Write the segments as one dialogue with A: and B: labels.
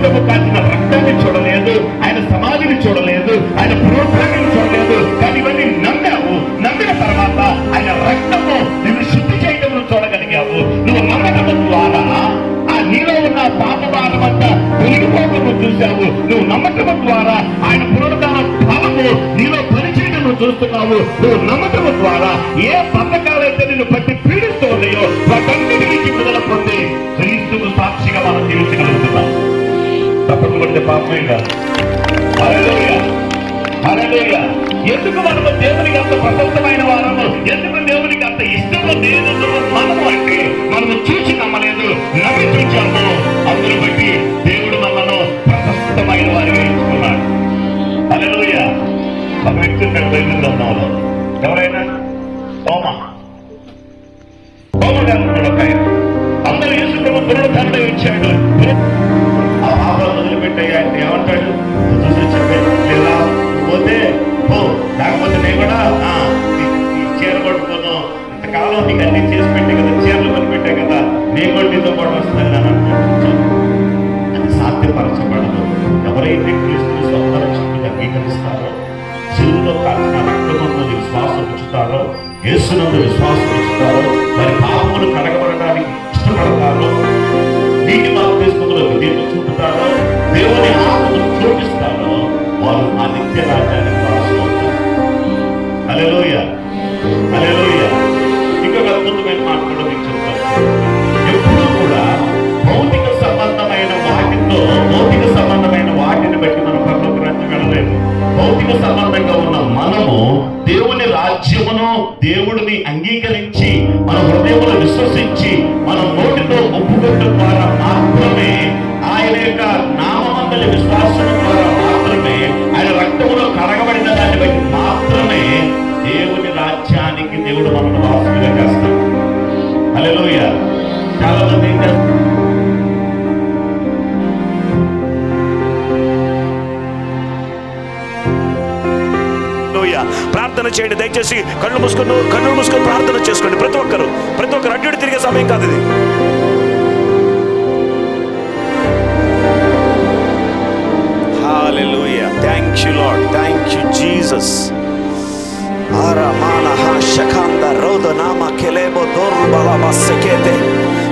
A: యేసుప్రభు కాచిన రక్తాన్ని చూడలేదు, ఆయన సమాధిని చూడలేదు, ఆయన పునరుద్ధానాన్ని చూడలేదు. కానీ ఇవన్నీ నమ్మావు. నమ్మిన తర్వాత ఆయన రక్తము నిన్ను శుద్ధి చేయడం చూడగలిగావు. నువ్వు నమ్మకం ద్వారా ఆ నీలో ఉన్న పాప భారమంతా తొలగిపోవడం చూశావు. నువ్వు నమ్మకం ద్వారా ఆయన పునరుద్ధాన ఫలము నీలో పనిచేయడం చూస్తున్నావు. నువ్వు నమ్మకం ద్వారా ఏ పథకాలైతే నిన్ను పట్టి పీడిస్తూ ఉన్నాయో వాటన్నిటి నుంచి విడుదల పొంది క్రీస్తుకు సాక్షిగా మనం జీవించగలుగుతున్నాం. తప్పకుండా పాపమే కాదు. హల్లెలూయా, హల్లెలూయా. ఎందుకు మనము దేవునికి అంత ప్రశస్తమైన వారము, ఎందుకు దేవునికి అంత ఇష్టము లేదు మనము అంటే మనము చూసి నమ్మలేదు, నమ్మి చూచాము. అందును బట్టి దేవుడు మనను ప్రశస్తమైన వారిగా ఎంచుకున్నాడు. హల్లెలూయా. ఒక వ్యక్తి బయలుదేరంలో ఎవరైనా తోమ గారు ఒక అందరూ యేసుప్రభు పునరుద్ధానం ఇచ్చాడు. వదిలిపెట్టాయి. ఆయన ఏమంటాడు? చూసి చెప్పే లేదా పోతే పో, లేకపోతే నేను కూడా చీర కొట్టుకోను, ఇంతకాలం నీకు అన్ని చేసి పెట్టే కదా, చీరలు కొనిపెట్టే కదా, నేను కూడా నీతో పాటు వస్తాను అని అంటాడు. అది సాధ్యపరచబడదు. ఎవరైతే క్రీస్తుని సొంత రక్షకుడిగా అంగీకరిస్తారో, శిలువలో కాల్చిన రక్తమందు విశ్వాసం ఉంచుతారో, యేసునందు విశ్వాసం ఉంచుతారో, వారి పాపములు కడగబడడానికి ఇష్టపడతారో, నీటి బాప్తిస్మములో విధేయత చూపుతారో, దేవుని ఆత్మను చూపిస్తారో, వారు ఆ నిత్య రాజ్యానికి వారసులవుతారు. హల్లెలూయా, హల్లెలూయా. ఇంకొక అద్భుతమైన మాటలు మీకు చెప్తాను. ఎప్పుడూ కూడా భౌతిక సంబంధమైన వాటిని బట్టి మనం పరలోక రాజ్యం వెళ్ళలేదు. భౌతిక సంబంధంగా ఉన్న మనము దేవుని రాజ్యమును, దేవుడిని అంగీకరించి మన హృదయములో విశ్వసించి మన నోటితో ఒప్పుకోవడం ద్వారా మాత్రమే, ఆయన యొక్క నామమందలి విశ్వాసం ద్వారా మాత్రమే, ఆయన రక్తములో కడగబడిన దాన్ని బట్టి మాత్రమే దేవుని రాజ్యానికి దేవుడు మనను వారసులుగా చేస్తాడు. హల్లెలూయా. చాలా మంది ప్రార్థన చేయండి. దయచేసి కళ్ళు మూసుకొని ప్రార్థన చేసుకోండి. ప్రతి ఒక్కరు అడ్డు తిరిగే సమయం కాదు ఇది. Hallelujah. Thank you Lord, thank you Jesus.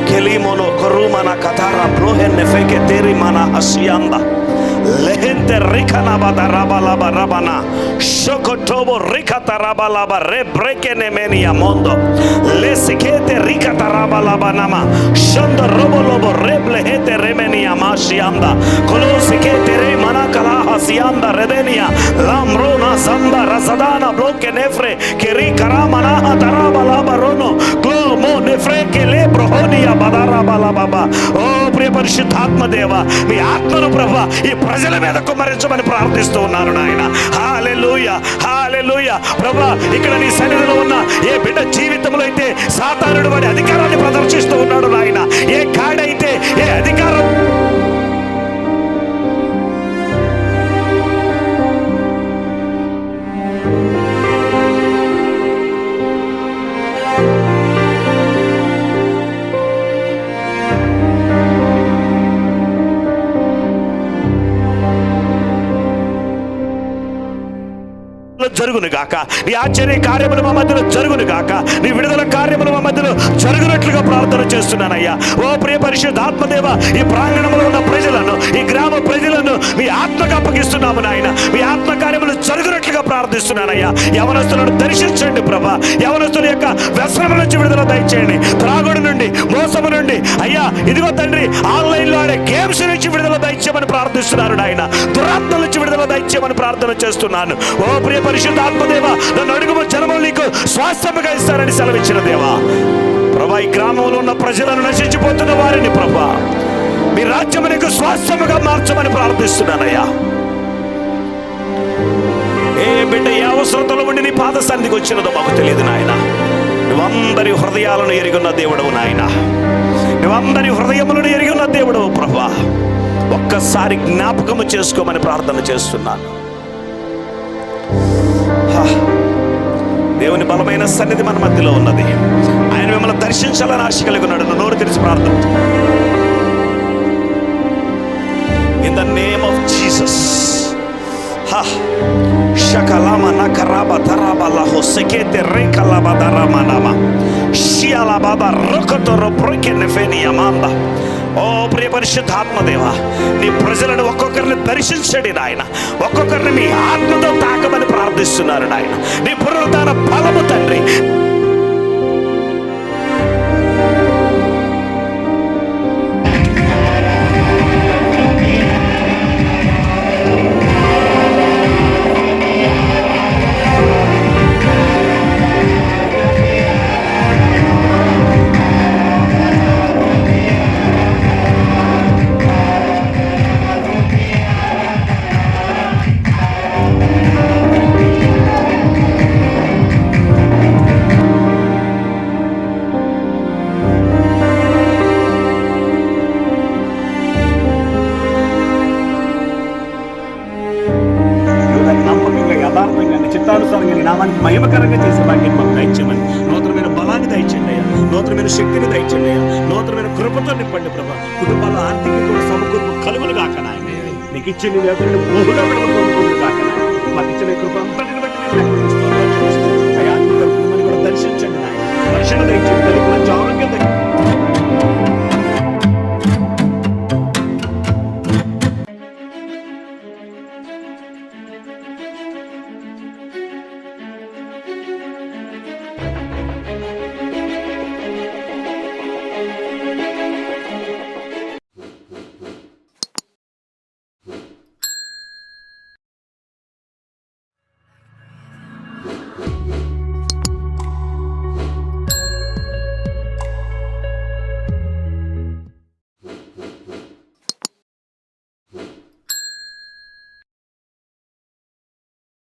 A: కెలిమోనో కొరుమన కథార బ్లోహెన్ ఫెకే తెరి మన హసియాందా లెహెంతే రిఖనా బద రబలబ రబనా షోకోటోబో రిఖత రబలబ రే బ్రేకెనే మెనియా మొందో లెసికేతే రిఖత రబలబ నమా షంద రోబోలోబో రేబ్లెహేతే రెమెనియా మాషియాందా కొలోసికేతే రే మనా కలాహ సియాందా రెబెనియా లామ్రోనా సందా రసదానా బ్లోకే నెఫ్రే కెరి కరామనా తరాబలబ రోనో గ్లోమో నెఫ్రే కెలే బ్రోహోనియా బదారాబలబా. ఓ ప్రియ పరిశుద్ధాత్మ దేవ, మీ ఆత్మను ప్రభువా ఈ ప్రజల మీద కుమ్మరించమని ప్రార్థిస్తూ ఉన్నాను నాయన. హల్లెలూయా, హల్లెలూయా. ప్రభువా, ఇక్కడ నీ సన్నిధిలో ఉన్న ఏ బిడ్డ జీవితంలో అయితే సాతానుడు వాడి అధికారాన్ని ప్రదర్శిస్తూ ఉన్నాడు నాయన, ఏ కాడైతే ఏ అధికారం జరుగును గాక, నీ ఆశ్చర్య కార్యములు మా మధ్యలో జరుగును గాక, నీ విడుదల కార్యములు మా మధ్యలో జరుగునట్లుగా ప్రార్థన చేస్తున్నానయ్యా. ఓ ప్రియ పరిశుద్ధాత్మదేవ, ఈ ప్రాంగణంలో ఉన్న ప్రజలను, ఈ గ్రామ ప్రజలను మీ ఆత్మకు అప్పగిస్తున్నాము నాయన. మీ ఆత్మ కార్యములు జరుగునట్లుగా ప్రార్థిస్తున్నానయ్యా. యవనస్తులను దర్శించండి ప్రభా. యవనస్తుల యొక్క వ్యసనం నుంచి విడుదల దయచేయండి. త్రాగుడు నుండి, మోసము నుండి, అయ్యా ఇదిగో తండ్రి ఆన్లైన్లో ఆడే గేమ్స్ నుంచి విడుదల దయచేయమని ప్రార్థిస్తున్నాను నాయన. దురాత్మల నుంచి విడుదల దయచేయమని ప్రార్థన చేస్తున్నాను. ఓ ప్రియ పరిశుద్ధాత్మదేవ, నన్ను అడుగు జనములు నీకు స్వాస్థ్యముగా ఇస్తారని సెలవిచ్చిన దేవా ప్రభా, ఈ గ్రామంలో ఉన్న ప్రజలను, నశించిపోతున్న వారిని ప్రభా మీ రాజ్యము నీకు స్వాస్థ్యముగా మార్చమని ప్రార్థిస్తున్నానయ్యా. ఏ బిడ్డ ఏ అవసరతలో ఉండి నీ పాద సన్నిధికి వచ్చినదో మాకు తెలియదు నాయన. నువ్వందరి హృదయాలను ఎరిగిన దేవుడవు నాయన. నువ్వందరి హృదయములను ఎరిగిన దేవుడవు ప్రభా. ఒక్కసారి జ్ఞాపకము చేసుకోమని ప్రార్థన చేస్తున్నాను. దేవుని బలమైన సన్నిధి మన మధ్యలో ఉన్నది. ఆయన మిమ్మల్ని దర్శించాలని ఆశ కలిగి ఉన్నాడు. నోరు తెరిచి ప్రార్థన.
B: జీసస్. షకలామ నకరాబా తరాబా లహో సెకేతే రేకలాబా దరామా నామా షియాలాబాబా రొకతొరో బ్రోకెనెఫెనియమాంబా. ఓ ప్రియ పరిశుద్ధాత్మదేవా, నీ ప్రజలను ఒక్కొక్కరిని దర్శించండి నాయన. ఒక్కొక్కరిని మీ ఆత్మతో తాకమని ప్రార్థిస్తున్నారు నాయన. నీ పునరుద్ధాన బలము తండ్రి.
C: చిత్తానుసారంగా నీ నామానికి మహిమకరంగా చేసే భాగ్యం మాకు దయచేయమని, నూతనమైన బలాన్ని దయచేయండి అయ్యా, నూతనమైన శక్తిని దయచేయండి అయ్యా, నూతనమైన కృపతో నింపండి ప్రభా. కుటుంబాల్లో ఆర్థికంగా కూడా సమకూర్పు కలుగులు కాక నాయన. నీకు ఇచ్చిన నీ వేదనను బహుగా పొందుకుంటు కాక నాయన. మాకు ఇచ్చిన కృప అంతటిని బట్టి నేను అయ్యా, కూడా దర్శించండి నాయన. రక్షణ దయచేయండి, మంచి ఆరోగ్యం